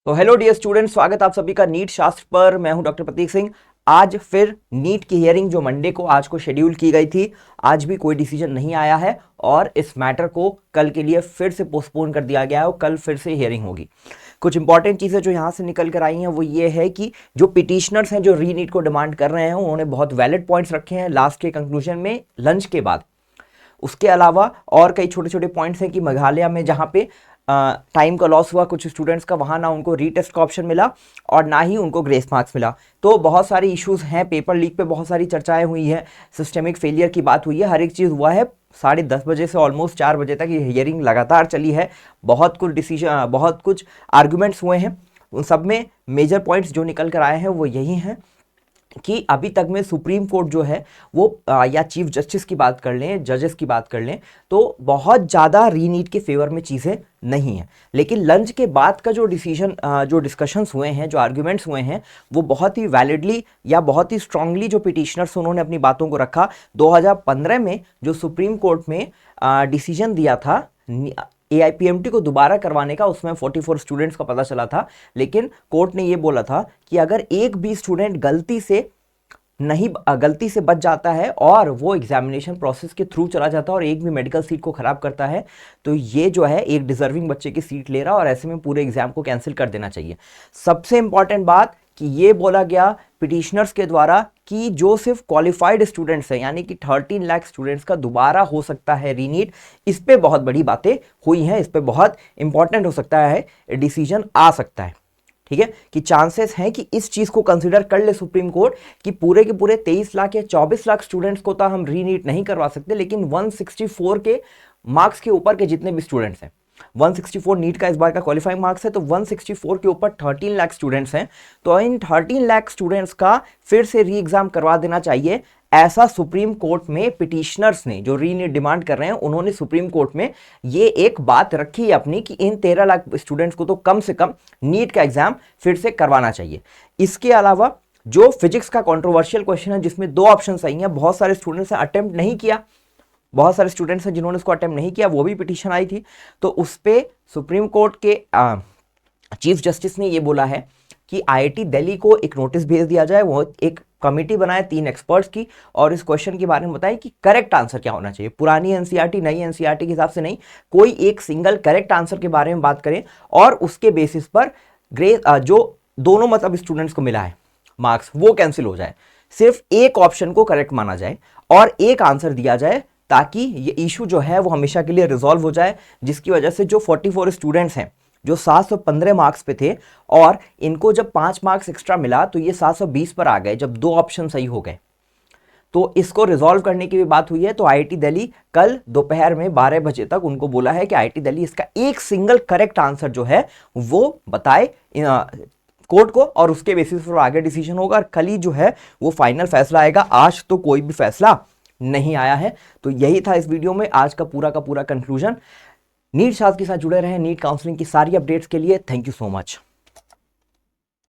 तो hello dear student, स्वागत आप सभी का नीट शास्त्र पर। मैं हूं डॉक्टर प्रतीक सिंह। आज फिर नीट की हियरिंग जो मंडे को आज को शेड्यूल की गई थी, आज भी कोई डिसीजन नहीं आया है और इस मैटर को कल के लिए फिर से पोस्टपोन कर दिया गया है और कल फिर से हियरिंग होगी। कुछ इंपॉर्टेंट चीज़ें जो यहाँ से निकल कर आई हैं वो ये है कि जो पिटिशनर्स हैं जो री नीट को डिमांड कर रहे हैं उन्होंने बहुत वैलिड पॉइंट्स रखे हैं लास्ट के कंक्लूजन में लंच के बाद। उसके अलावा और कई छोटे छोटे पॉइंट्स हैं कि मेघालय में जहाँ पे टाइम का लॉस हुआ कुछ स्टूडेंट्स का, वहाँ ना उनको रीटेस्ट का ऑप्शन मिला और ना ही उनको ग्रेस मार्क्स मिला। तो बहुत सारे इश्यूज हैं, पेपर लीक पे बहुत सारी चर्चाएं हुई है, सिस्टेमिक फेलियर की बात हुई है, हर एक चीज़ हुआ है। 10:30 बजे से ऑलमोस्ट 4 बजे तक ये हियरिंग लगातार चली है। बहुत कुछ डिसीजन, बहुत कुछ आर्गूमेंट्स हुए हैं। उन सब में मेजर पॉइंट्स जो निकल कर आए हैं वो यही हैं कि अभी तक में सुप्रीम कोर्ट जो है वो या चीफ जस्टिस की बात कर लें, जजेस की बात कर लें, तो बहुत ज़्यादा रीनीट के फेवर में चीज़ें नहीं हैं। लेकिन लंच के बाद का जो डिसीजन, जो डिस्कशंस हुए हैं, जो आर्ग्यूमेंट्स हुए हैं, वो बहुत ही वैलिडली या बहुत ही स्ट्रांगली जो पिटिशनर्स उन्होंने अपनी बातों को रखा। 2015 में जो सुप्रीम कोर्ट में डिसीजन दिया था AIPMT को दोबारा करवाने का, उसमें 44 स्टूडेंट्स का पता चला था। लेकिन कोर्ट ने ये बोला था कि अगर एक भी स्टूडेंट गलती से बच जाता है और वो एग्जामिनेशन प्रोसेस के थ्रू चला जाता है और एक भी मेडिकल सीट को खराब करता है, तो ये जो है एक डिजर्विंग बच्चे की सीट ले रहा है और ऐसे में पूरे एग्जाम को कैंसिल कर देना चाहिए। सबसे इंपॉर्टेंट बात कि ये बोला गया पिटिशनर्स के द्वारा कि जो सिर्फ क्वालिफाइड स्टूडेंट्स हैं, यानी कि 13 लाख स्टूडेंट्स का दोबारा हो सकता है रीनीट। इस पे बहुत बड़ी बातें हुई हैं, इस पे बहुत इंपॉर्टेंट हो सकता है, डिसीजन आ सकता है। ठीक है, कि चांसेस हैं कि इस चीज को कंसीडर कर ले सुप्रीम कोर्ट कि पूरे के पूरे 23 लाख या 24 लाख स्टूडेंट्स को तो हम रीनीट नहीं करवा सकते, लेकिन 164 के मार्क्स के ऊपर के जितने भी स्टूडेंट्स हैं, 164 नीट का इस बार का क्वालिफाइंग मार्क्स है, तो 164 के ऊपर 13 लाख स्टूडेंट्स हैं, तो इन 13 लाख स्टूडेंट्स का फिर से री एग्जाम करवा देना चाहिए। ऐसा सुप्रीम कोर्ट में पिटिशनर्स ने, जो री नीट डिमांड कर रहे हैं, उन्होंने सुप्रीम कोर्ट में ये एक बात रखी है अपनी कि इन 13 लाख स्टूडेंट्स को तो कम से कम नीट का एग्जाम फिर से करवाना चाहिए। इसके अलावा जो फिजिक्स का कंट्रोवर्शियल क्वेश्चन है जिसमें 2 ऑप्शन सही हैं, बहुत सारे स्टूडेंट्स ने अटेम्प्ट नहीं किया, बहुत सारे स्टूडेंट्स हैं जिन्होंने उसको अटेम्प्ट नहीं किया, वो भी पिटीशन आई थी। तो उस पे सुप्रीम कोर्ट के चीफ जस्टिस ने ये बोला है कि IIT दिल्ली को एक नोटिस भेज दिया जाए, वो एक कमेटी बनाए 3 एक्सपर्ट्स की और इस क्वेश्चन के बारे में बताएं कि करेक्ट आंसर क्या होना चाहिए। पुरानी NCERT नई NCERT के हिसाब से नहीं, कोई एक सिंगल करेक्ट आंसर के बारे में बात करें और उसके बेसिस पर जो दोनों मतलब स्टूडेंट्स को मिला है मार्क्स वो कैंसिल हो जाए, सिर्फ एक ऑप्शन को करेक्ट माना जाए और एक आंसर दिया जाए, ताकि ये इशू जो है वो हमेशा के लिए रिजॉल्व हो जाए। जिसकी वजह से जो 44 स्टूडेंट्स हैं जो 715 मार्क्स पे थे और इनको जब 5 मार्क्स एक्स्ट्रा मिला तो ये 720 पर आ गए जब 2 ऑप्शन सही हो गए। तो इसको रिजॉल्व करने की भी बात हुई है। तो IIT दिल्ली कल दोपहर में 12 बजे तक उनको बोला है कि IIT दिल्ली इसका एक सिंगल करेक्ट आंसर जो है वो बताए कोर्ट को और उसके बेसिस पर आगे डिसीजन होगा और कल ही जो है वो फाइनल फैसला आएगा। आज तो कोई भी फैसला नहीं आया है। तो यही था इस वीडियो में आज का पूरा कंक्लूजन। नीट शास्त्र के साथ जुड़े रहें नीट काउंसलिंग की सारी अपडेट्स के लिए। Thank you so much.